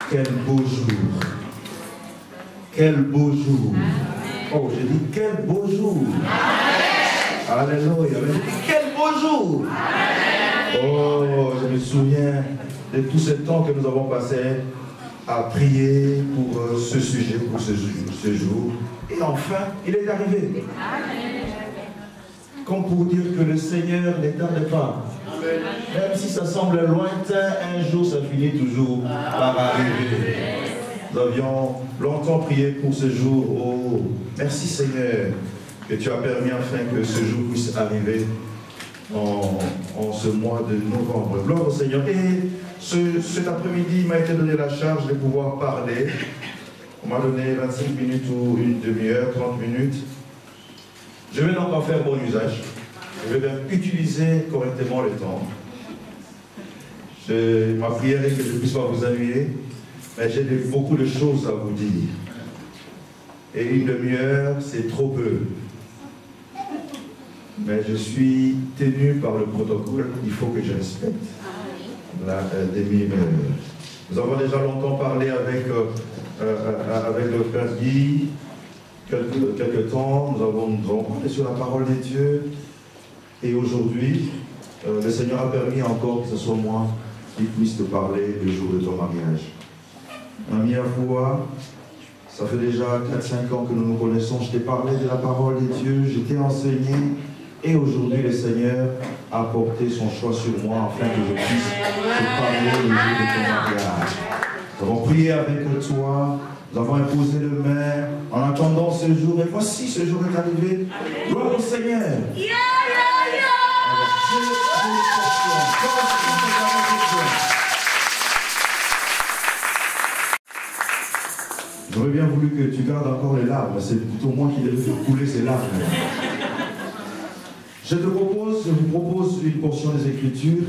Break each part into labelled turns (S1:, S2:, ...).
S1: Quel beau jour. Quel beau jour. Oh, j'ai dit quel beau jour. Alléluia. Quel beau jour. Oh, je me souviens de tout ce temps que nous avons passé à prier pour ce sujet, pour ce jour. Et enfin, il est arrivé. Comme pour dire que le Seigneur ne tarde pas. Même si ça semble lointain, un jour ça finit toujours par arriver. Nous avions longtemps prié pour ce jour. Oh, merci Seigneur, que tu as permis enfin que ce jour puisse arriver en ce mois de novembre. Gloire au Seigneur. Et cet après-midi, il m'a été donné la charge de pouvoir parler. On m'a donné 25 minutes ou une demi-heure, 30 minutes. Je vais donc en faire bon usage. Je vais même utiliser correctement le temps. Ma prière est que je ne puisse pas vous ennuyer, mais j'ai beaucoup de choses à vous dire. Et une demi-heure, c'est trop peu. Mais je suis tenu par le protocole, il faut que je respecte la demi-heure. Nous avons déjà longtemps parlé avec le Père Guy, quelques temps, nous avons parlé sur la parole de Dieu. Et aujourd'hui, le Seigneur a permis encore que ce soit moi qui puisse te parler le jour de ton mariage. Ami à toi, ça fait déjà 4-5 ans que nous nous connaissons, je t'ai parlé de la parole de Dieu, je t'ai enseigné, et aujourd'hui le Seigneur a porté son choix sur moi afin que je puisse te parler le jour de ton mariage. Nous avons prié avec toi, nous avons imposé le main en attendant ce jour, et voici ce jour est arrivé. Gloire au Seigneur. J'aurais bien voulu que tu gardes encore les larmes, c'est plutôt moi qui devais faire couler ces larmes. Je vous propose une portion des Écritures,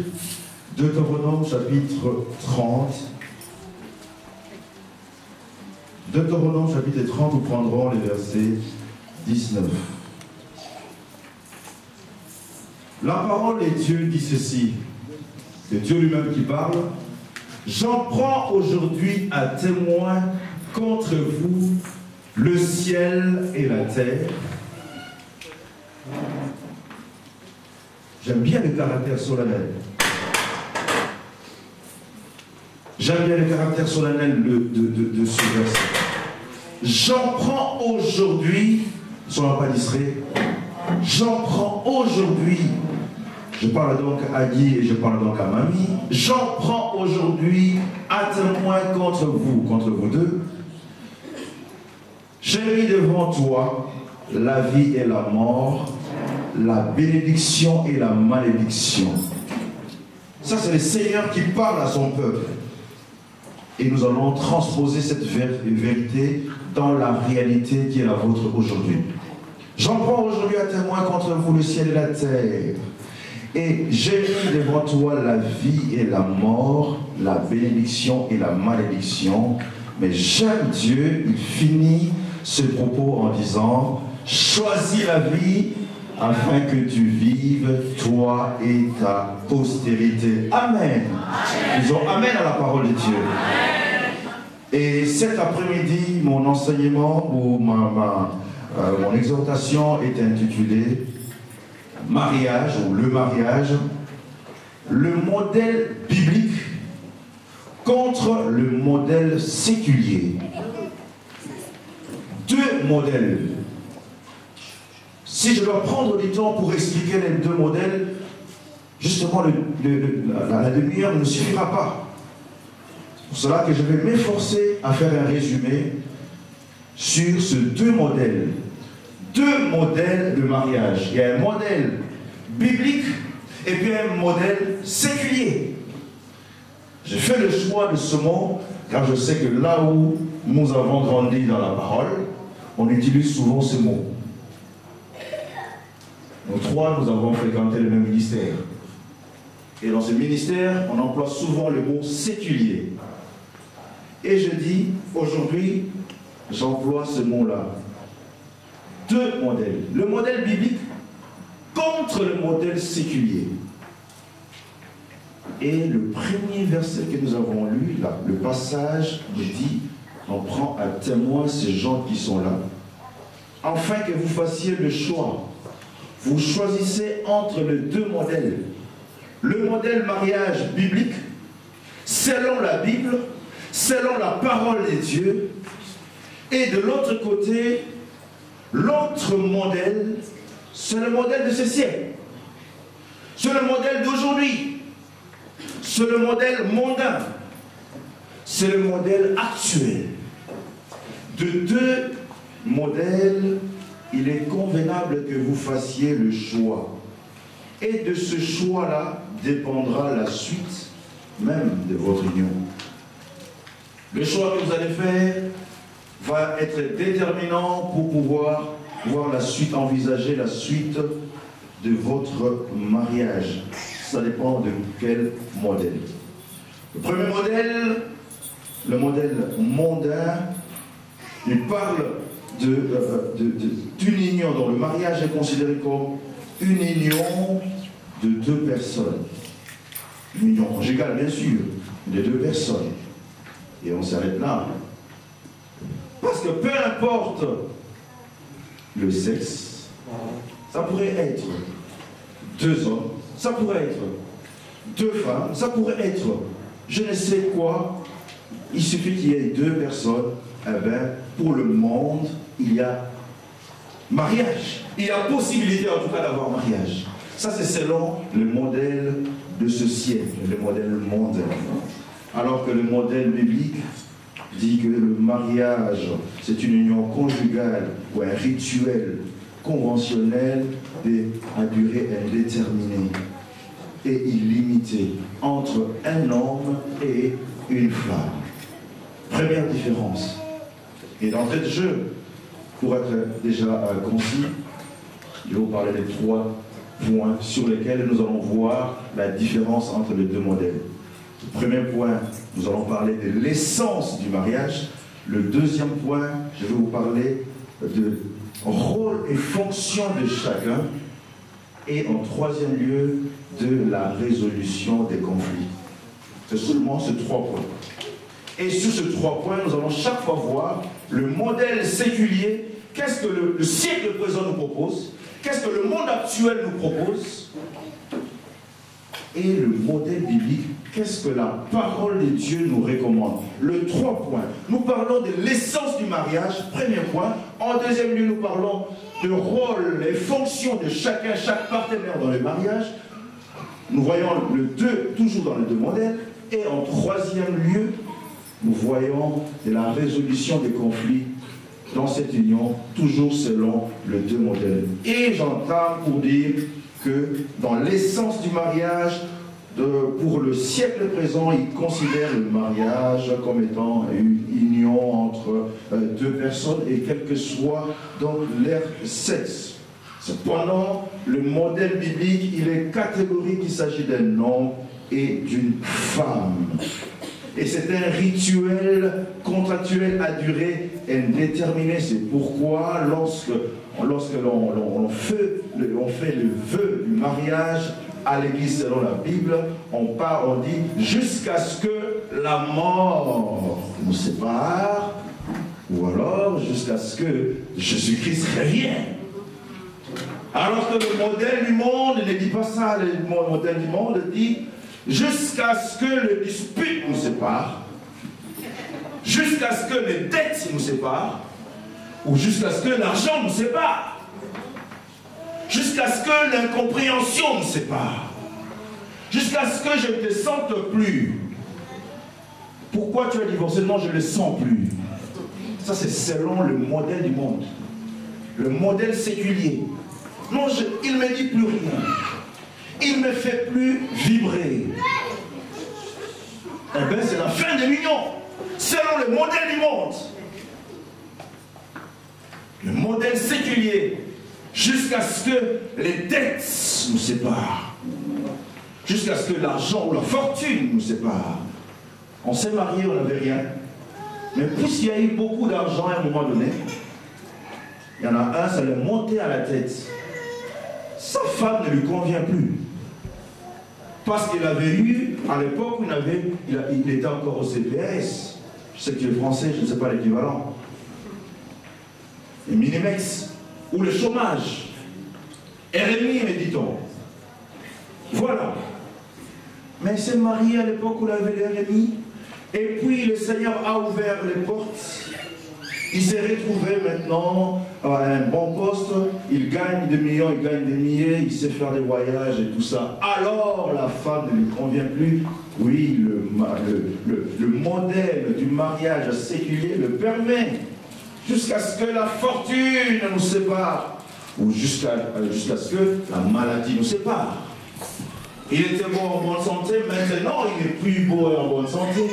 S1: Deutéronome chapitre 30. Deutéronome chapitre 30, nous prendrons les versets 19. La parole de Dieu dit ceci, c'est Dieu lui-même qui parle. J'en prends aujourd'hui à témoin contre vous le ciel et la terre. J'aime bien le caractère solennel. J'aime bien le caractère solennel de ce verset. J'en prends aujourd'hui, ne soyons pas distraits, j'en prends aujourd'hui, je parle donc à Guy et je parle donc à Mamie, j'en prends aujourd'hui à témoin contre vous deux. J'ai mis devant toi la vie et la mort, la bénédiction et la malédiction. Ça, c'est le Seigneur qui parle à son peuple. Et nous allons transposer cette vérité dans la réalité qui est la vôtre aujourd'hui. J'en prends aujourd'hui à témoin contre vous le ciel et la terre. Et j'ai mis devant toi la vie et la mort, la bénédiction et la malédiction. Mais j'aime Dieu, il finit ce propos en disant « Choisis la vie afin que tu vives, toi et ta postérité. » Amen. Disons Amen à la parole de Dieu. Et cet après-midi, mon enseignement ou mon exhortation est intitulée « Mariage » ou « Le mariage », le modèle biblique contre le modèle séculier. Deux modèles. Si je dois prendre du temps pour expliquer les deux modèles, justement la demi-heure ne suffira pas. C'est pour cela que je vais m'efforcer à faire un résumé sur ces deux modèles. Deux modèles de mariage. Il y a un modèle biblique et puis un modèle séculier. J'ai fait le choix de ce mot car je sais que là où nous avons grandi dans la parole, on utilise souvent ce mot. Nous trois, nous avons fréquenté le même ministère. Et dans ce ministère, on emploie souvent le mot séculier. Et je dis, aujourd'hui, j'emploie ce mot-là. Deux modèles. Le modèle biblique contre le modèle séculier. Et le premier verset que nous avons lu, là, le passage nous dit, on prend à témoin ces gens qui sont là, afin que vous fassiez le choix. Vous choisissez entre les deux modèles. Le modèle mariage biblique, selon la Bible, selon la parole de Dieu, et de l'autre côté, l'autre modèle, c'est le modèle de ce siècle. C'est le modèle d'aujourd'hui. C'est le modèle mondain. C'est le modèle actuel. De deux modèles, il est convenable que vous fassiez le choix. Et de ce choix-là dépendra la suite même de votre union. Le choix que vous allez faire va être déterminant pour pouvoir voir la suite, envisager la suite de votre mariage. Ça dépend de quel modèle. Le premier modèle, le modèle mondain, il parle d'une union dont le mariage est considéré comme une union de deux personnes. Une union conjugale, bien sûr, de deux personnes. Et on s'arrête là. Parce que peu importe le sexe, ça pourrait être deux hommes, ça pourrait être deux femmes, ça pourrait être je ne sais quoi. Il suffit qu'il y ait deux personnes. Eh bien, pour le monde, il y a mariage. Il y a possibilité en tout cas d'avoir mariage. Ça, c'est selon le modèle de ce siècle, le modèle mondain. Alors que le modèle biblique dit que le mariage, c'est une union conjugale ou un rituel conventionnel à durée indéterminée et illimitée entre un homme et une femme. Première différence. Et d'entrée de jeu, pour être déjà concis, je vais vous parler des trois points sur lesquels nous allons voir la différence entre les deux modèles. Le premier point, nous allons parler de l'essence du mariage. Le deuxième point, je vais vous parler de rôle et fonction de chacun. Et en troisième lieu, de la résolution des conflits. C'est seulement ces trois points. Et sur ces trois points, nous allons chaque fois voir le modèle séculier. Qu'est-ce que le siècle présent nous propose? Qu'est-ce que le monde actuel nous propose? Et le modèle biblique, qu'est-ce que la parole de Dieu nous recommande? Le trois points. Nous parlons de l'essence du mariage, premier point. En deuxième lieu, nous parlons de rôle et fonctions de chacun, chaque partenaire dans le mariage. Nous voyons le deux, toujours dans les deux modèles. Et en troisième lieu, nous voyons la résolution des conflits dans cette union, toujours selon les deux modèles. Et j'entends pour dire que dans l'essence du mariage, pour le siècle présent, il considère le mariage comme étant une union entre deux personnes et quel que soit donc leur sexe. Cependant, le modèle biblique, il est catégorique, il s'agit d'un homme et d'une femme. Et c'est un rituel contractuel à durée indéterminée. C'est pourquoi lorsque l'on fait le vœu du mariage à l'église selon la Bible, on dit jusqu'à ce que la mort nous sépare, ou alors jusqu'à ce que Jésus-Christ revienne. Alors que le modèle du monde ne dit pas ça, le modèle du monde dit jusqu'à ce que le dispute nous sépare, jusqu'à ce que les dettes nous séparent, ou jusqu'à ce que l'argent nous sépare, jusqu'à ce que l'incompréhension nous sépare, jusqu'à ce que je ne te sente plus. Pourquoi tu as divorcé? Non, je ne le sens plus. Ça, c'est selon le modèle du monde, le modèle séculier. Non, il ne me dit plus rien. Il ne me fait plus vibrer. Eh bien, c'est la fin de l'union, selon le modèle du monde. Le modèle séculier, jusqu'à ce que les dettes nous séparent, jusqu'à ce que l'argent ou la fortune nous sépare. On s'est marié, on n'avait rien. Mais puisqu'il y a eu beaucoup d'argent à un moment donné, il y en a un, ça lui est monté à la tête. Sa femme ne lui convient plus. Parce qu'il avait eu, à l'époque, il était encore au CPS. Je sais que tu es français, je ne sais pas l'équivalent. Et Minimex, ou le chômage. RMI, me dit-on. Voilà. Mais il s'est marié à l'époque où il avait le RMI. Et puis le Seigneur a ouvert les portes. Il s'est retrouvé maintenant à un bon poste. Il gagne des millions, il gagne des milliers. Il sait faire des voyages et tout ça. Alors la femme ne lui convient plus. Oui, le modèle du mariage séculier le permet. Jusqu'à ce que la fortune nous sépare. Ou jusqu'à ce que la maladie nous sépare. Il était beau en bonne santé, maintenant il n'est plus beau et en bonne santé.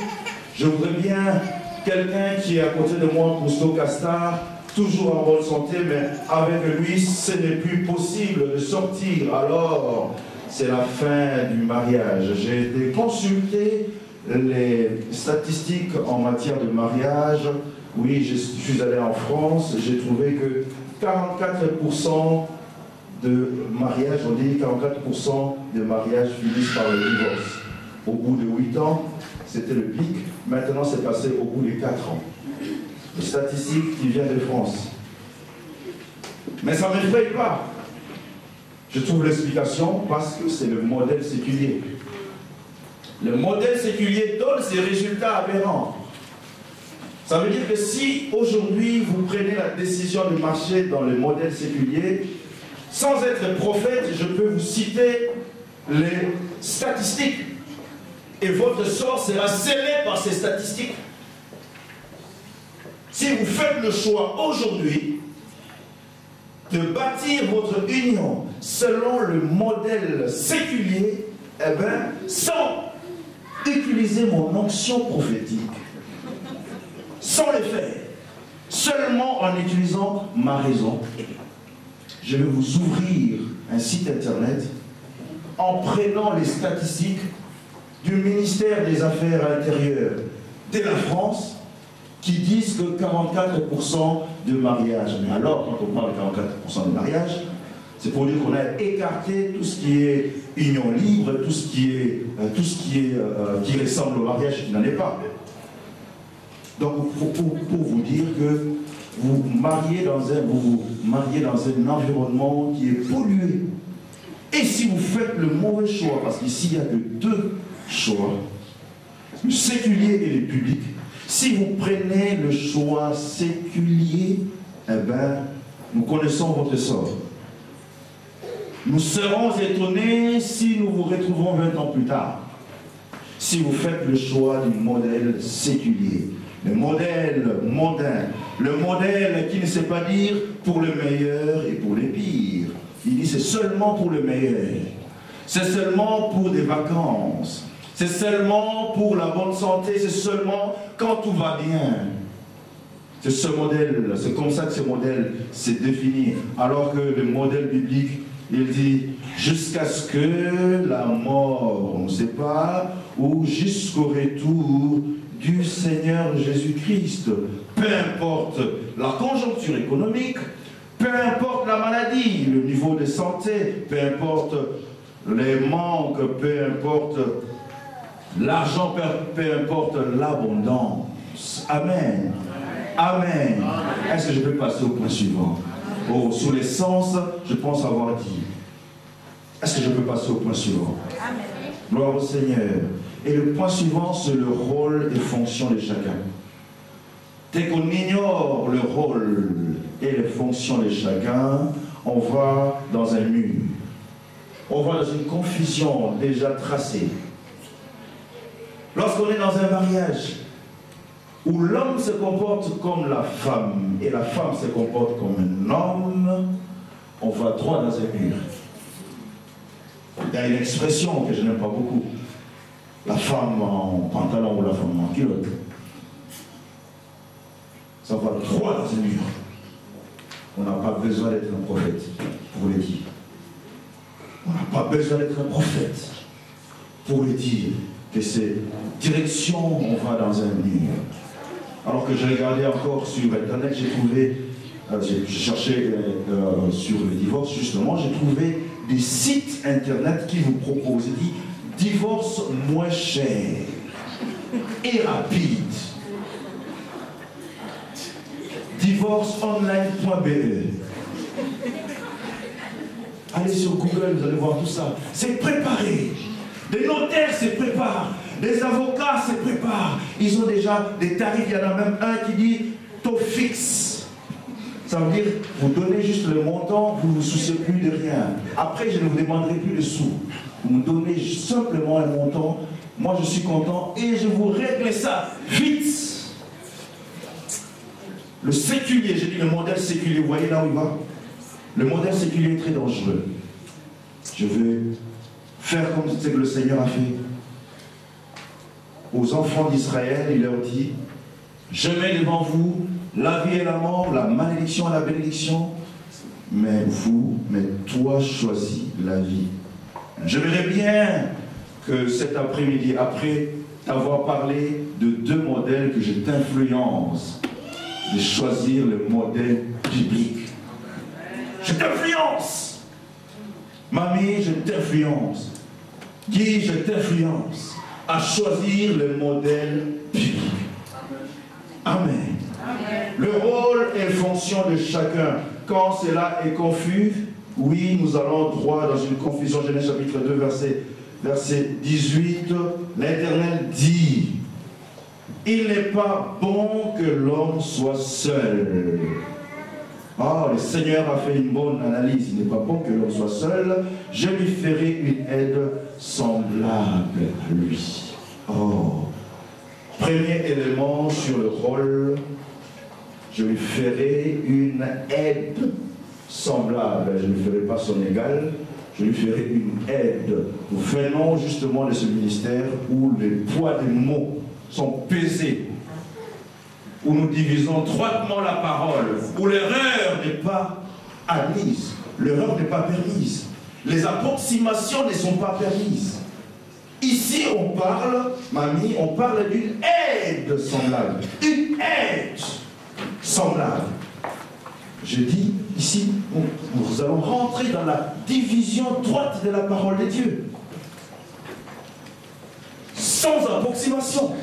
S1: Je voudrais bien quelqu'un qui est à côté de moi, Cousteau Castar, toujours en bonne santé, mais avec lui, ce n'est plus possible de sortir. Alors, c'est la fin du mariage. J'ai été consulter les statistiques en matière de mariage. Oui, je suis allé en France, j'ai trouvé que 44% de mariages, on dit 44% de mariages finissent par le divorce. Au bout de 8 ans, c'était le pic. Maintenant, c'est passé au bout de 4 ans. Les statistiques qui viennent de France. Mais ça ne m'effraie pas. Je trouve l'explication parce que c'est le modèle séculier. Le modèle séculier donne ses résultats aberrants. Ça veut dire que si aujourd'hui vous prenez la décision de marcher dans le modèle séculier, sans être prophète, je peux vous citer les statistiques. Et votre sort sera scellé par ces statistiques. Si vous faites le choix aujourd'hui de bâtir votre union selon le modèle séculier, eh bien, sans utiliser mon onction prophétique, sans le faire, seulement en utilisant ma raison, je vais vous ouvrir un site internet en prenant les statistiques du ministère des Affaires intérieures de la France qui disent que 44% de mariages. Mais alors, quand on parle de 44% de mariages, c'est pour dire qu'on a écarté tout ce qui est union libre, tout ce qui ressemble au mariage qui n'en est pas. Donc, pour vous dire que vous vous mariez dans un environnement qui est pollué. Et si vous faites le mauvais choix, parce qu'ici il n'y a que 2 choix, le séculier et le public, si vous prenez le choix séculier, eh bien, nous connaissons votre sort. Nous serons étonnés si nous vous retrouvons 20 ans plus tard. Si vous faites le choix du modèle séculier, le modèle mondain, le modèle qui ne sait pas dire pour le meilleur et pour les pires. Il dit c'est seulement pour le meilleur, c'est seulement pour des vacances, c'est seulement pour la bonne santé, c'est seulement quand tout va bien. C'est ce modèle, c'est comme ça que ce modèle s'est défini. Alors que le modèle biblique, il dit jusqu'à ce que la mort, on ne sait pas, ou jusqu'au retour du Seigneur Jésus-Christ. Peu importe la conjoncture économique, peu importe la maladie, le niveau de santé, peu importe les manques, peu importe l'argent, peu importe l'abondance. Amen. Amen. Est-ce que je peux passer au point suivant? Oh, sous les sens, je pense avoir dit. Est-ce que je peux passer au point suivant? Amen. Gloire au Seigneur. Et le point suivant, c'est le rôle et fonction de chacun. Dès qu'on ignore le rôle et les fonctions de chacun, on va dans un mur. On va dans une confusion déjà tracée. Lorsqu'on est dans un mariage, où l'homme se comporte comme la femme, et la femme se comporte comme un homme, on va droit dans un mur. Il y a une expression que je n'aime pas beaucoup. La femme en pantalon ou la femme en culotte. Ça va droit dans un mur. On n'a pas besoin d'être un prophète pour le dire. On n'a pas besoin d'être un prophète pour le dire que c'est direction, on va dans un mur. Alors que j'ai regardé encore sur Internet, j'ai trouvé, j'ai cherché sur le divorce, justement, j'ai trouvé des sites Internet qui vous proposent, dit divorce moins cher et rapide. Divorceonline.be. Allez sur Google, vous allez voir tout ça. C'est préparé. Des notaires se préparent. Des avocats se préparent. Ils ont déjà des tarifs. Il y en a même un qui dit taux fixe. Ça veut dire, vous donnez juste le montant, vous ne vous souciez plus de rien. Après, je ne vous demanderai plus de sous. Vous me donnez simplement un montant. Moi, je suis content et je vous règle ça vite. Le séculier, j'ai dit le modèle séculier, vous voyez là où il va? Le modèle séculier est très dangereux. Je vais faire comme c'est que le Seigneur a fait. Aux enfants d'Israël, il leur dit, je mets devant vous la vie et la mort, la malédiction et la bénédiction, mais toi choisis la vie. J'aimerais bien que cet après-midi, après t'avoir parlé de deux modèles, que je t'influence de choisir le modèle biblique. Je t'influence. Mamie, je t'influence. Guy, je t'influence à choisir le modèle biblique. Amen. Amen. Le rôle et fonction de chacun. Quand cela est confus, oui, nous allons droit dans une confusion. Genèse chapitre 2, verset 18. L'Éternel dit, il n'est pas bon que l'homme soit seul. Ah, le Seigneur a fait une bonne analyse. Il n'est pas bon que l'homme soit seul. Je lui ferai une aide semblable à lui. Oh. Premier élément sur le rôle. Je lui ferai une aide semblable. Je ne lui ferai pas son égal. Je lui ferai une aide. Nous venons justement de ce ministère où le poids des mots sont pesés, où nous divisons droitement la parole, où l'erreur n'est pas admise, l'erreur n'est pas permise, les approximations ne sont pas permises. Ici, on parle, mamie, on parle d'une aide semblable, une aide semblable. Je dis ici, nous allons rentrer dans la division droite de la parole de Dieu, sans approximation.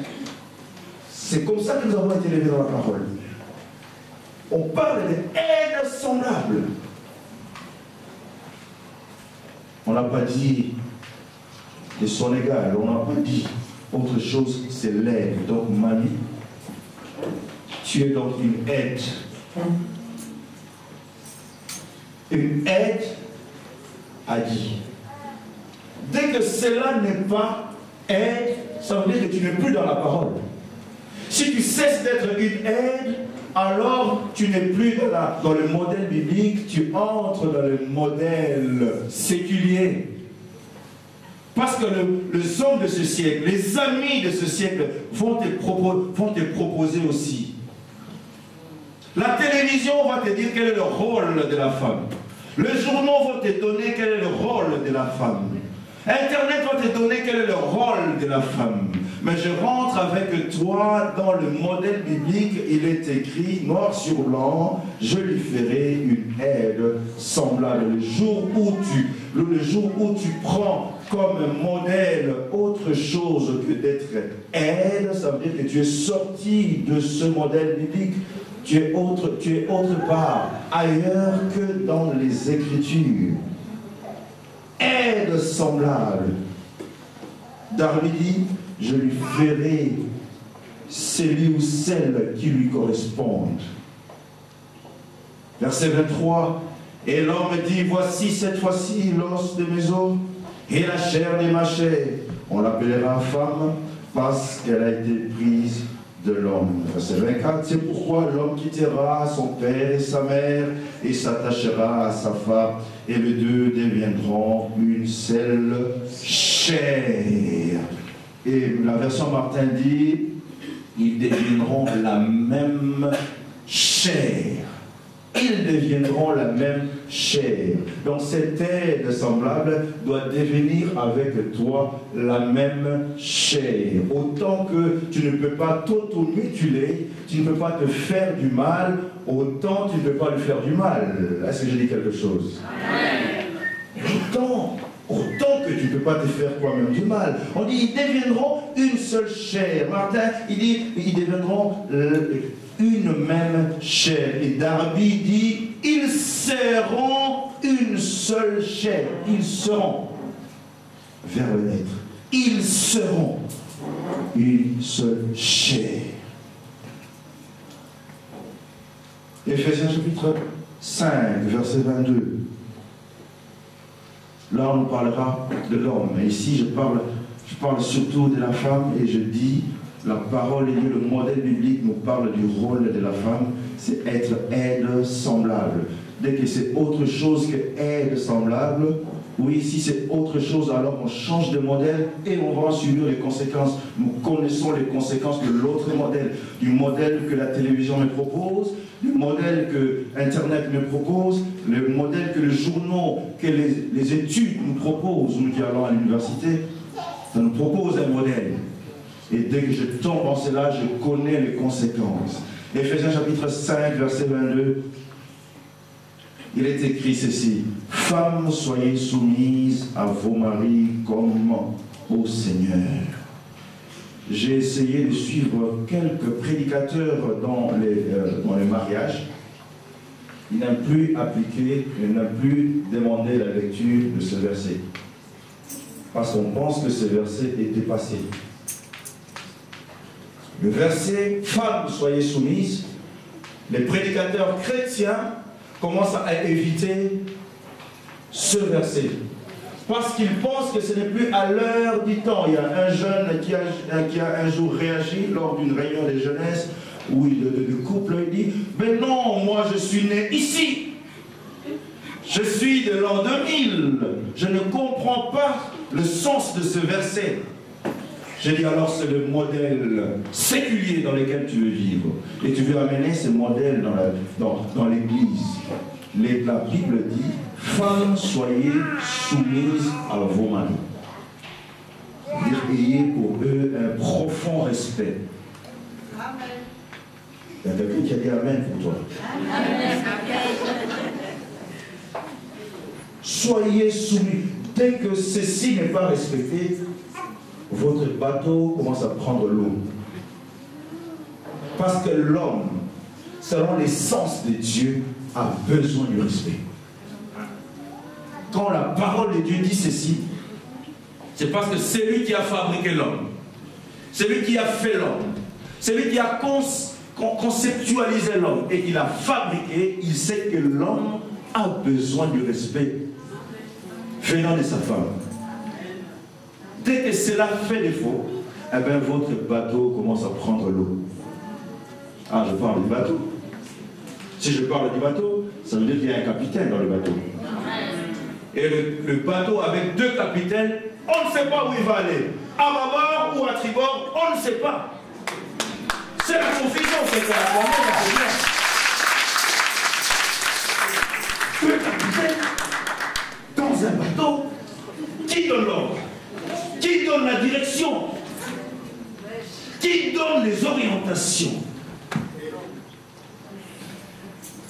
S1: C'est comme ça que nous avons été élevés dans la parole. On parle d'aide semblable. On n'a pas dit de son égal, on n'a pas dit autre chose, c'est l'aide. Donc, mamie, tu es donc une aide. Une aide a dit. Dès que cela n'est pas aide, ça veut dire que tu n'es plus dans la parole. Si tu cesses d'être une aide, alors tu n'es plus dans le modèle biblique, tu entres dans le modèle séculier. Parce que les hommes de ce siècle, les amis de ce siècle vont te proposer aussi. La télévision va te dire quel est le rôle de la femme. Les journaux vont te donner quel est le rôle de la femme. Internet va te donner quel est le rôle de la femme. Mais je rentre avec toi dans le modèle biblique. Il est écrit noir sur blanc, je lui ferai une aide semblable. Le jour où tu prends comme modèle autre chose que d'être aide, ça veut dire que tu es sorti de ce modèle biblique. Tu es autre part, ailleurs que dans les Écritures. Aide semblable. David dit, je lui ferai celui ou celle qui lui correspondent. Verset 23. Et l'homme dit, voici cette fois-ci l'os de mes os et la chair de ma chair. On l'appellera femme parce qu'elle a été prise de l'homme. Verset 24. C'est pourquoi l'homme quittera son père et sa mère et s'attachera à sa femme, et les deux deviendront une seule chair. Et la version Martin dit, ils deviendront la même chair. Ils deviendront la même chair. Donc cette aide semblable doit devenir avec toi la même chair. Autant que tu ne peux pas t'auto-mutiler, tu ne peux pas te faire du mal, autant tu ne peux pas lui faire du mal. Est-ce que j'ai dit quelque chose? Autant que tu ne peux pas te faire toi-même du mal. On dit, ils deviendront une seule chair. Martin, il dit, ils deviendront une même chair. Et Darby dit, ils seront une seule chair. Ils seront, verbe être, ils seront une seule chair. Éphésiens chapitre 5, verset 22. Là, on nous parlera de l'homme. Mais ici, je parle surtout de la femme et je dis, la parole de Dieu, le modèle biblique nous parle du rôle de la femme, c'est être aide semblable. Dès que c'est autre chose que aide semblable, oui, si c'est autre chose, alors on change de modèle et on va subir les conséquences. Nous connaissons les conséquences de l'autre modèle, du modèle que la télévision me propose, du modèle que Internet me propose, le modèle que les journaux, que les études nous proposent. Nous qui allons à l'université, ça nous propose un modèle. Et dès que je tombe en cela, je connais les conséquences. Éphésiens chapitre 5, verset 22, il est écrit ceci. Femmes, soyez soumises à vos maris comme au Seigneur. J'ai essayé de suivre quelques prédicateurs dans les mariages. Ils n'ont plus appliqué, ils n'ont plus demandé la lecture de ce verset. Parce qu'on pense que ce verset est dépassé. Le verset « Femmes, soyez soumises », les prédicateurs chrétiens commencent à éviter ce verset. Parce qu'ils pensent que ce n'est plus à l'heure du temps. Il y a un jeune qui a un jour réagi lors d'une réunion de jeunesse où le couple dit « Mais non, moi je suis né ici. Je suis de l'an 2000. Je ne comprends pas le sens de ce verset. » J'ai dit alors c'est le modèle séculier dans lequel tu veux vivre. Et tu veux amener ce modèle dans l'église. La Bible dit, femmes, soyez soumises à vos maris. Ayez pour eux un profond respect. Il y a quelqu'un qui a dit Amen pour toi. Soyez soumis. Dès que ceci n'est pas respecté, votre bateau commence à prendre l'eau. Parce que l'homme, selon l'essence de Dieu, a besoin du respect. Quand la parole de Dieu dit ceci, c'est parce que c'est lui qui a fabriqué l'homme. C'est lui qui a fait l'homme. C'est lui qui a conceptualisé l'homme et qu'il a fabriqué. Il sait que l'homme a besoin du respect venant de sa femme. Dès que cela fait défaut, eh bien votre bateau commence à prendre l'eau. Ah, je parle du bateau. Si je parle du bateau, ça veut dire qu'il y a un capitaine dans le bateau. Et le bateau avec deux capitaines, on ne sait pas où il va aller. À bâbord ou à tribord, on ne sait pas. C'est la confusion, c'est la deux capitaines dans un bateau, qui donne l'ordre? Qui donne la direction? Qui donne les orientations?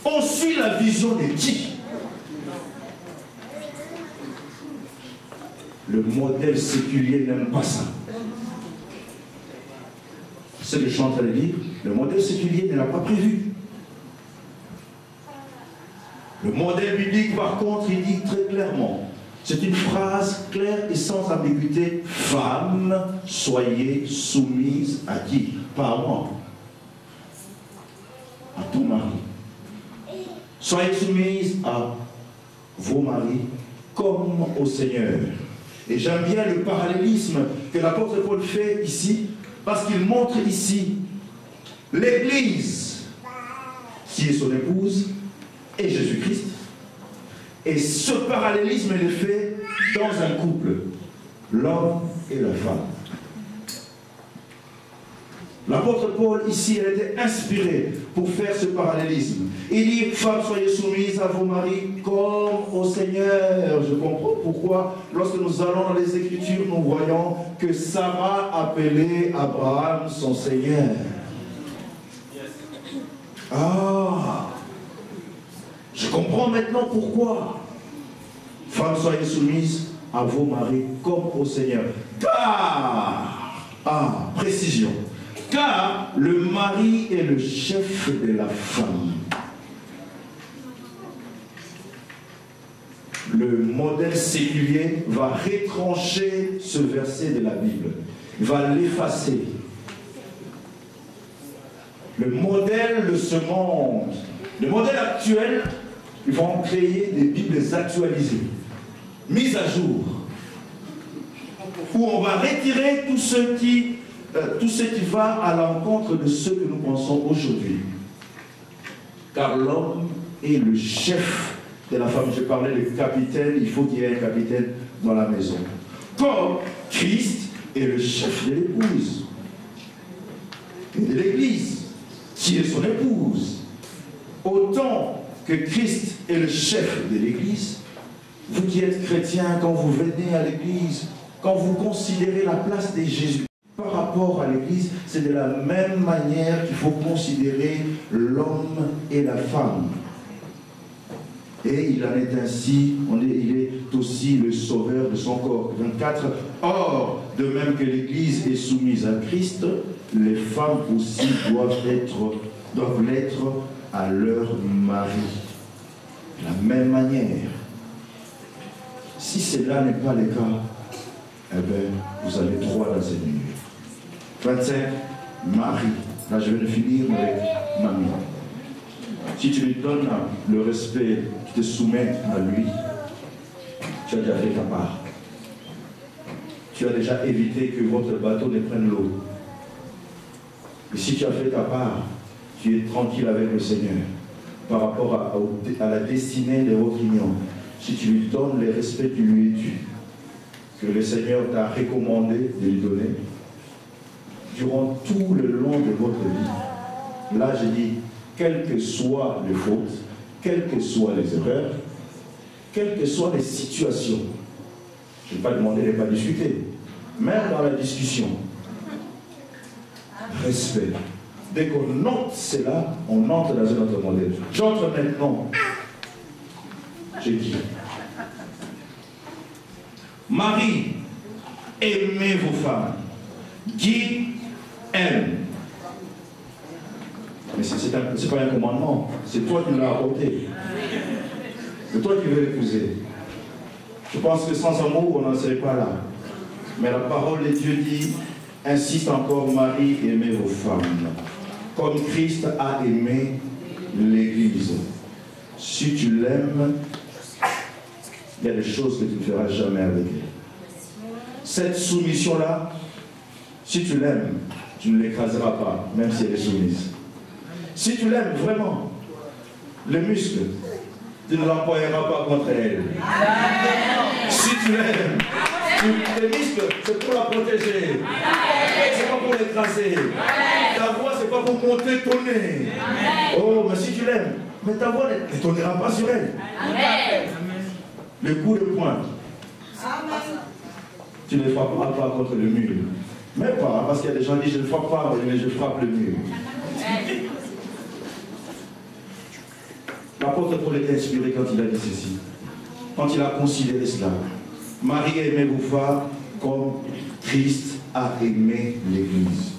S1: On suit la vision de qui? Le modèle séculier n'aime pas ça. Ce que je suis en train de dire, le modèle séculier ne l'a pas prévu. Le modèle biblique, par contre, il dit très clairement, c'est une phrase claire et sans ambiguïté. Femmes, soyez soumises à qui? Pas à moi. À ton mari. Soyez soumises à vos maris comme au Seigneur. Et j'aime bien le parallélisme que l'apôtre Paul fait ici, parce qu'il montre ici l'Église, qui est son épouse, et Jésus-Christ. Et ce parallélisme est fait dans un couple, l'homme et la femme. L'apôtre Paul, ici, elle était inspiré pour faire ce parallélisme. Il dit, femmes, soyez soumises à vos maris comme au Seigneur. Je comprends pourquoi, lorsque nous allons dans les Écritures, nous voyons que Sarah appelait Abraham son Seigneur. Ah, je comprends maintenant pourquoi. Femmes, soyez soumises à vos maris comme au Seigneur. Car, précision, car le mari est le chef de la femme. Le modèle séculier va retrancher ce verset de la Bible, va l'effacer. Le modèle de ce monde, le modèle actuel, ils vont créer des Bibles actualisées, mises à jour, où on va retirer tout ce qui va à l'encontre de ce que nous pensons aujourd'hui. Car l'homme est le chef de la femme. Je parlais de capitaine, il faut qu'il y ait un capitaine dans la maison. Comme Christ est le chef de l'épouse et de l'église, qui est son épouse. Autant que Christ est le chef de l'église, vous qui êtes chrétien, quand vous venez à l'église, quand vous considérez la place de Jésus par rapport à l'église, c'est de la même manière qu'il faut considérer l'homme et la femme. Et il en est ainsi, il est aussi le sauveur de son corps. 24. Or, de même que l'Église est soumise à Christ, les femmes aussi doivent l'être à leur mari. De la même manière. Si cela n'est pas le cas, eh bien, vous avez droit dans cette nuit. 25. Marie. Là, je viens de finir avec mamie. Si tu lui donnes le respect, tu te soumets à lui, tu as déjà fait ta part. Tu as déjà évité que votre bateau ne prenne l'eau. Et si tu as fait ta part, tu es tranquille avec le Seigneur par rapport à la destinée de votre union. Si tu lui donnes le respect qui lui est dû, que le Seigneur t'a recommandé de lui donner, durant tout le long de votre vie, là je dis, quelles que soient les fautes, quelles que soient les erreurs, quelles que soient les situations, je ne vais pas demander de ne pas discuter, même dans la discussion, respect. Dès qu'on note cela, on entre dans un autre modèle. J'entre maintenant. J'ai dit, Marie, aimez vos femmes. Guy, aime. Mais ce n'est pas un commandement, c'est toi qui l'as apporté. C'est toi qui veux l'épouser. Je pense que sans amour, on n'en serait pas là. Mais la parole de Dieu dit, insiste encore, Marie, aimez vos femmes, comme Christ a aimé l'Église. Si tu l'aimes, il y a des choses que tu ne feras jamais avec elle. Cette soumission-là, si tu l'aimes, tu ne l'écraseras pas, même si elle est soumise. Si tu l'aimes vraiment, le muscle, tu ne l'employeras pas contre elle. Si tu l'aimes, les muscles, c'est pour la protéger. C'est pas pour l'écraser. Ta voix, c'est pas pour monter ton nez. Oh, mais si tu l'aimes, mais ta voix ne tonnera pas sur elle. Le coup de poing, tu ne frapperas pas contre le mur. Même pas, parce qu'il y a des gens qui disent je ne frappe pas, mais je frappe le mur. L'apôtre Paul était inspiré quand il a dit ceci, quand il a considéré cela. Marie aimait vos femmes comme Christ a aimé l'Église.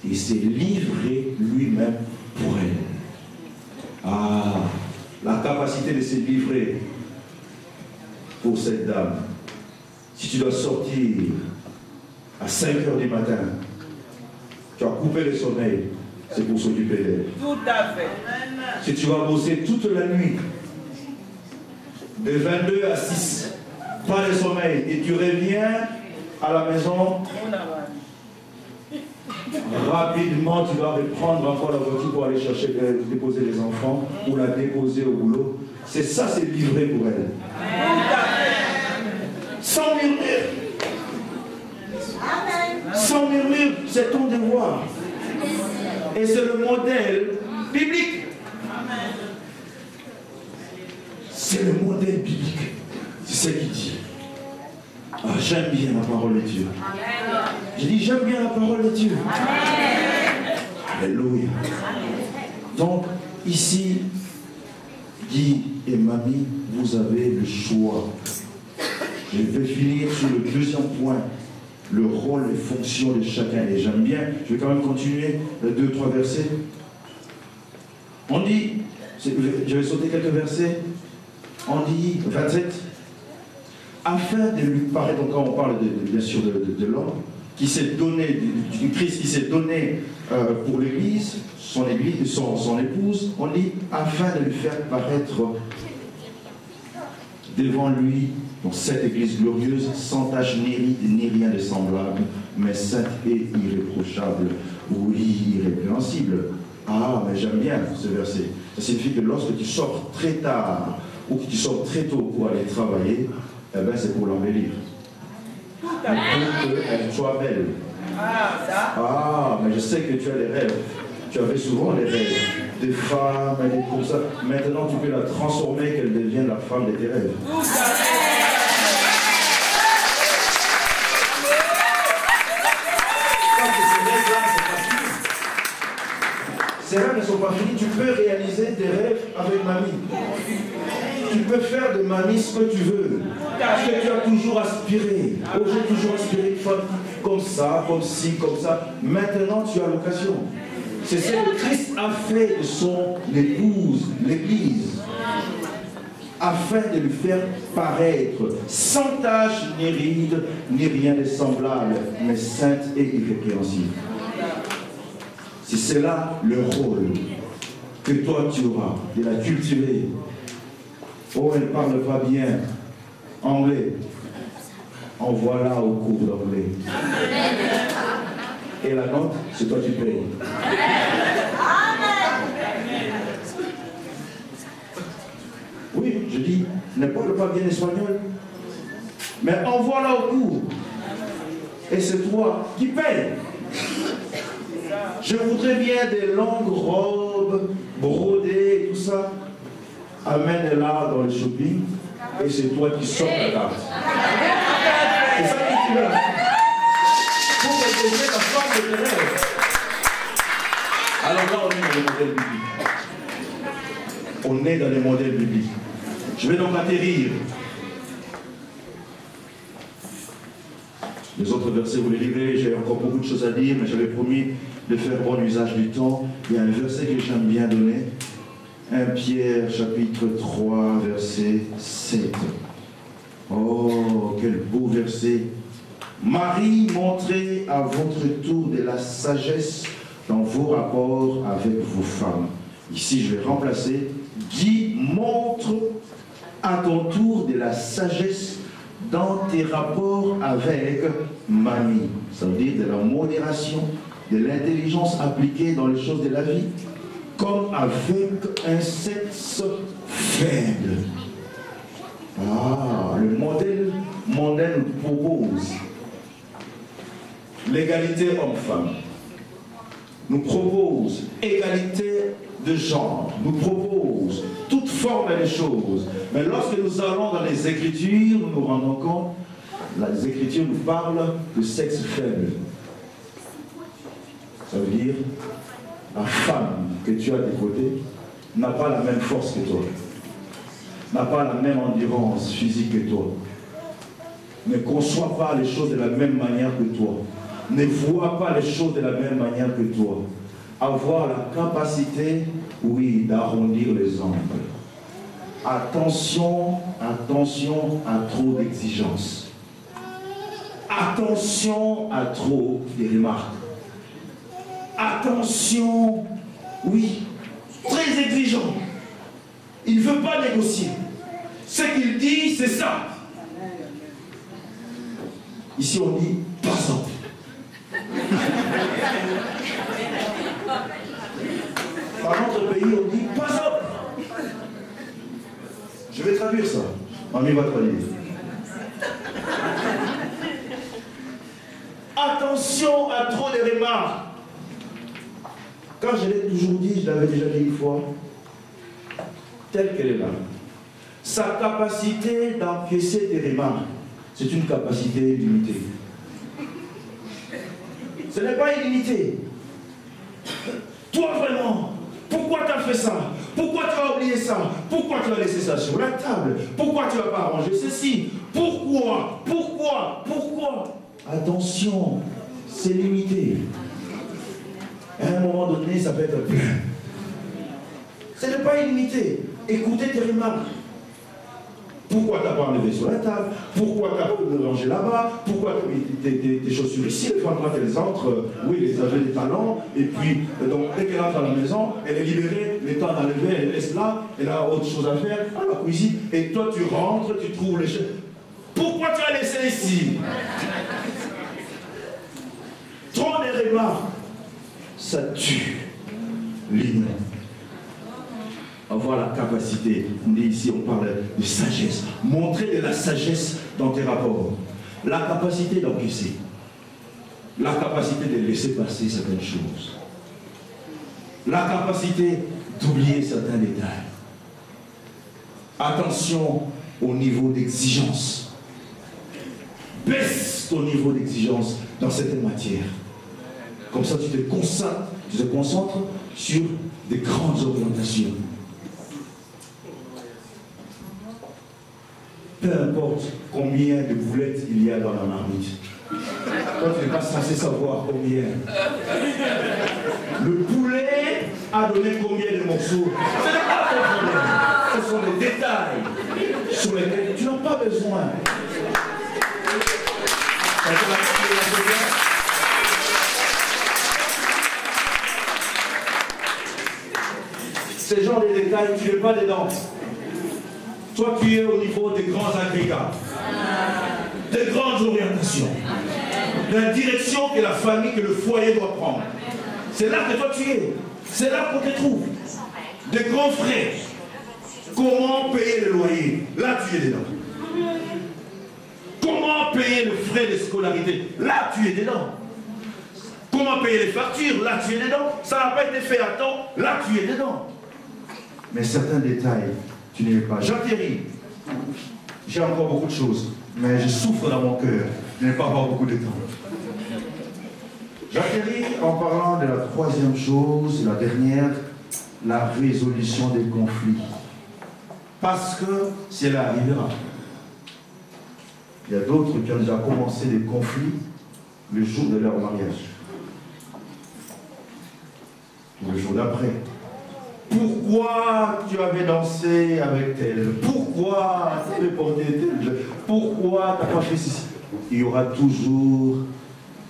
S1: Il s'est livré lui-même pour elle. Ah, la capacité de se livrer pour cette dame. Si tu dois sortir à 5 h du matin, tu as coupé le sommeil, c'est pour s'occuper d'elle.
S2: Tout à fait.
S1: Si tu vas bosser toute la nuit, de 22 à 6, pas de sommeil, et tu reviens à la maison, rapidement tu dois reprendre encore la voiture pour aller chercher, déposer les enfants, ou la déposer au boulot. C'est ça, c'est livré pour elle. Sans murmure. Sans murmure, c'est ton devoir. Et c'est le modèle biblique. C'est le modèle biblique. C'est ce qu'il dit. Ah, j'aime bien la parole de Dieu. Je dis, j'aime bien la parole de Dieu. Alléluia. Donc, ici, Guy et Mamie, vous avez le choix. Je vais finir sur le deuxième point, le rôle et fonction de chacun. Et j'aime bien, je vais quand même continuer 2-3 versets. On dit, je vais sauter quelques versets, on dit 27, afin de lui paraître, donc quand on parle bien sûr de l'homme, qui s'est donné, du Christ qui s'est donné pour l'Église, son épouse, on dit, afin de lui faire paraître devant lui, dans cette Église glorieuse, sans tache ni ride, ni rien de semblable, mais sainte et irréprochable, oui, irrépréhensible. Ah, mais j'aime bien ce verset. Ça signifie que lorsque tu sors très tard, ou que tu sors très tôt pour aller travailler, eh bien c'est pour l'embellir. Pour qu'elle soit belle. Ah, mais je sais que tu as des rêves. Tu avais souvent des rêves de femmes, et des comme ça. Maintenant, tu peux la transformer, qu'elle devienne la femme de tes rêves. Ces rêves ne sont pas finis. Tu peux réaliser tes rêves avec mamie. Tu peux faire de mamie ce que tu veux. Ce que tu as toujours aspiré. Oh, j'ai toujours aspiré une femme comme ça, comme ci, comme ça. Maintenant, tu as l'occasion. C'est ce que Christ a fait de son épouse, l'Église, afin de lui faire paraître sans tache, ni ride, ni rien de semblable, mais sainte et irrépréhensible. C'est cela le rôle que toi tu auras, de la cultiver. Oh, elle ne parle pas bien anglais. Envoie-la au cours d'anglais. Et la note, c'est toi qui payes. Oui, je dis, ne parle pas bien espagnol, mais envoie-la au cours. Et c'est toi qui payes. Je voudrais bien des longues robes brodées et tout ça. Amène-la dans le shopping et c'est toi qui sors la carte. C'est ça que tu veux. Pour épouser la femme de tes rêves. Alors là, on est dans le modèle biblique. On est dans les modèles bibliques. Je vais donc atterrir. Les autres versets, vous les lirez, j'ai encore beaucoup de choses à dire, mais j'avais promis de faire bon usage du temps. Il y a un verset que j'aime bien donner. 1 Pierre, chapitre 3, verset 7. Oh, quel beau verset. Marie, montrez à votre tour de la sagesse dans vos rapports avec vos femmes. Ici, je vais remplacer. Guy, montre à ton tour de la sagesse dans tes rapports avec mamie. Ça veut dire de la modération, de l'intelligence appliquée dans les choses de la vie, comme avec un sexe faible. Ah, le modèle mondain nous propose l'égalité homme-femme, nous propose égalité de genre, nous propose toute forme de choses. Mais lorsque nous allons dans les Écritures, nous nous rendons compte, les Écritures nous parlent de sexe faible. Ça veut dire, la femme que tu as de côté n'a pas la même force que toi, n'a pas la même endurance physique que toi, ne conçoit pas les choses de la même manière que toi, ne voit pas les choses de la même manière que toi. Avoir la capacité, oui, d'arrondir les angles. Attention, attention à trop d'exigences. Attention à trop de remarques. Attention, oui, très exigeant. Il ne veut pas négocier. Ce qu'il dit, c'est ça. Ici, on dit pas ça. Dans notre pays, on dit pas ça. Je vais traduire ça. Mamie va traduire. Attention à trop de remarques. Quand je l'ai toujours dit, je l'avais déjà dit une fois, telle qu'elle est là. Sa capacité d'encaisser des remarques, c'est une capacité limitée. Ce n'est pas illimité. Toi vraiment, pourquoi tu as fait ça? Pourquoi tu as oublié ça? Pourquoi tu as laissé ça sur la table? Pourquoi tu n'as pas arrangé ceci? Pourquoi Pourquoi? Pourquoi? Pourquoi? Attention, c'est limité. À un moment donné, ça peut être plein. Ce n'est pas illimité. Écoutez tes remarques. Pourquoi tu n'as pas enlevé sur la table? Pourquoi tu n'as pas rangé là-bas? Pourquoi tu as mis tes chaussures ici? Les fois, quand elles entrent, oui, les avaient des talons. Et puis, donc, dès qu'elle entre à la maison, elle est libérée, les temps d'enlever, elle laisse là, elle a autre chose à faire, à la cuisine. Et toi, tu rentres, tu trouves les choses. Pourquoi tu as laissé ici? Trop de remarques, ça tue l'humain. Avoir la capacité, on dit ici, on parle de sagesse, montrer de la sagesse dans tes rapports, la capacité d'encaisser, la capacité de laisser passer certaines choses, la capacité d'oublier certains détails. Attention au niveau d'exigence. Baisse ton niveau d'exigence dans certaines matières. Comme ça, tu te concentres sur des grandes orientations. Peu importe combien de boulettes il y a dans la marmite. Toi, tu n'es pas censé savoir combien. Le poulet a donné combien de morceaux. Ce n'est pas ton problème. Ce sont des détails sur lesquels tu n'as pas besoin. Ces genres de détails, tu n'es pas dedans. Toi, tu es au niveau des grands agrégats, des grandes orientations, de la direction que la famille, que le foyer doit prendre. C'est là que toi tu es. C'est là qu'on te trouve. Des grands frais. Comment payer le loyer? Là, tu es dedans. Comment payer le frais de scolarité? Là, tu es dedans. Comment payer les factures? Là, tu es dedans. Ça n'a pas été fait à temps. Là, tu es dedans. Mais certains détails, tu n'y es pas. J'atterris. J'ai encore beaucoup de choses, mais je souffre dans mon cœur. Je n'ai pas encore beaucoup de temps. J'atterris en parlant de la troisième chose, la dernière, la résolution des conflits. Parce que si elle arrivera, il y a d'autres qui ont déjà commencé des conflits le jour de leur mariage. Ou le jour d'après. Pourquoi tu avais dansé avec elle? Pourquoi tu avais porté tel? Pourquoi tu n'as pas fait ceci? Il y aura toujours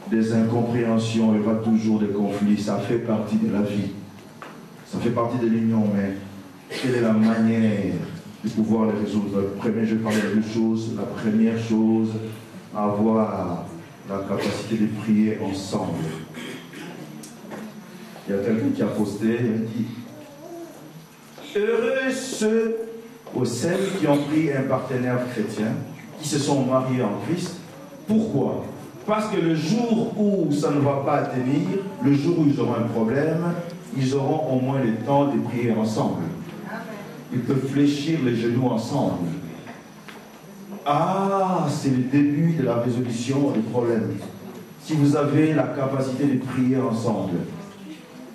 S1: des incompréhensions, il y aura toujours des conflits. Ça fait partie de la vie. Ça fait partie de l'union, mais quelle est la manière de pouvoir les résoudre? Je vais parler de deux choses. La première chose, avoir la capacité de prier ensemble. Il y a quelqu'un qui a posté, il dit: heureux ceux ou celles qui ont pris un partenaire chrétien, qui se sont mariés en Christ. Pourquoi? Parce que le jour où ça ne va pas tenir, le jour où ils auront un problème, ils auront au moins le temps de prier ensemble. Ils peuvent fléchir les genoux ensemble. Ah, c'est le début de la résolution du problème. Si vous avez la capacité de prier ensemble,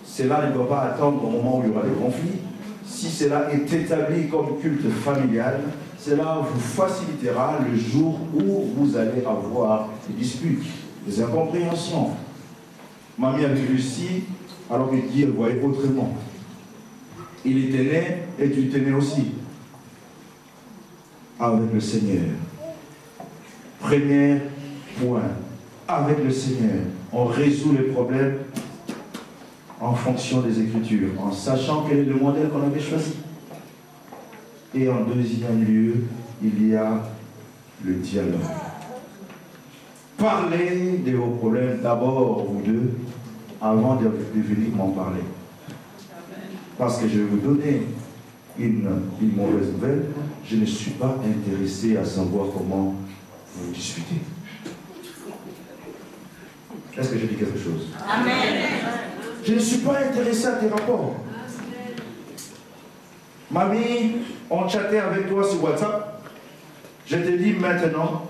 S1: cela ne doit pas attendre au moment où il y aura des conflits. Si cela est établi comme culte familial, cela vous facilitera le jour où vous allez avoir des disputes, des incompréhensions. Mamie avait réussi alors que Dieu le voyait autrement. Il était né et tu étais né aussi. Avec le Seigneur. Premier point. Avec le Seigneur, on résout les problèmes en fonction des Écritures, en sachant quel est le modèle qu'on avait choisi. Et en deuxième lieu, il y a le dialogue. Parlez de vos problèmes d'abord, vous deux, avant de venir m'en parler. Parce que je vais vous donner une mauvaise nouvelle. Je ne suis pas intéressé à savoir comment vous discutez. Est-ce que je dis quelque chose? Amen. Je ne suis pas intéressé à tes rapports. Mamie, on chattait avec toi sur WhatsApp. Je te dis maintenant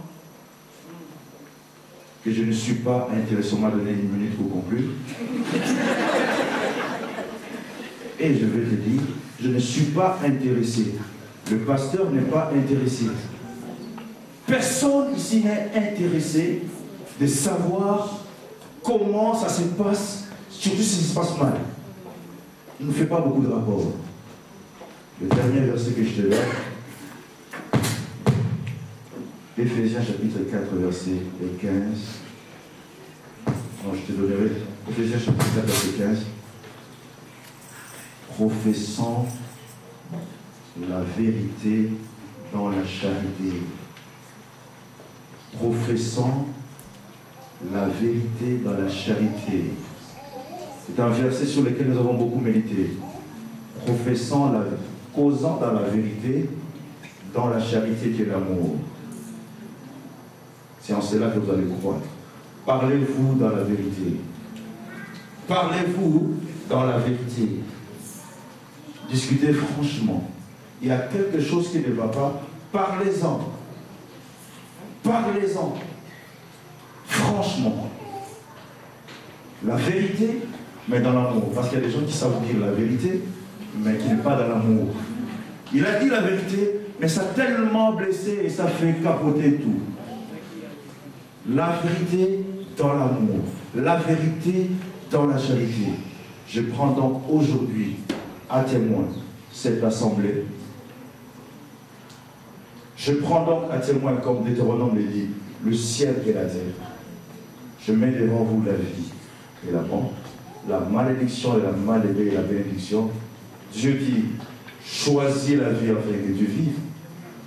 S1: que je ne suis pas intéressé. On m'a donné une minute pour conclure. Et je vais te dire, je ne suis pas intéressé. Le pasteur n'est pas intéressé. Personne ici n'est intéressé de savoir comment ça se passe, surtout si ça se passe mal. Il ne fait pas beaucoup de rapports. Le dernier verset que je te donne, Éphésiens chapitre 4, verset 15. Non, je te donnerai Éphésiens chapitre 4, verset 15. Professant la vérité dans la charité. Professant la vérité dans la charité. C'est un verset sur lequel nous avons beaucoup médité. Causant dans la vérité, dans la charité qui est l'amour. C'est en cela que vous allez croître. Parlez-vous dans la vérité. Parlez-vous dans la vérité. Discutez franchement. Il y a quelque chose qui ne va pas. Parlez-en. Parlez-en. Franchement. La vérité, mais dans l'amour. Parce qu'il y a des gens qui savent dire la vérité, mais qui n'est pas dans l'amour. Il a dit la vérité, mais ça a tellement blessé et ça fait capoter tout. La vérité dans l'amour. La vérité dans la charité. Je prends donc aujourd'hui à témoin cette assemblée. Je prends donc à témoin, comme Deutéronome le dit, le ciel et la terre. Je mets devant vous la vie et la mort, la malédiction et la bénédiction. Dieu dit, choisis la vie afin que tu vives.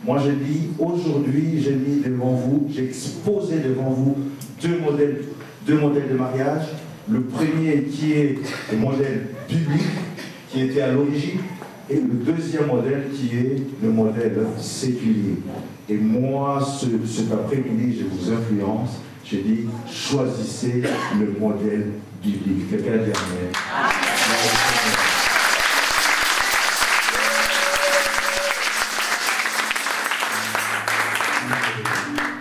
S1: Moi je dis, aujourd'hui, j'ai mis devant vous, j'ai exposé devant vous deux modèles de mariage. Le premier qui est le modèle biblique, qui était à l'origine, et le deuxième modèle qui est le modèle séculier. Et moi, cet après-midi, je vous influence, je dis, choisissez le modèle biblique. Quelqu'un dit amen.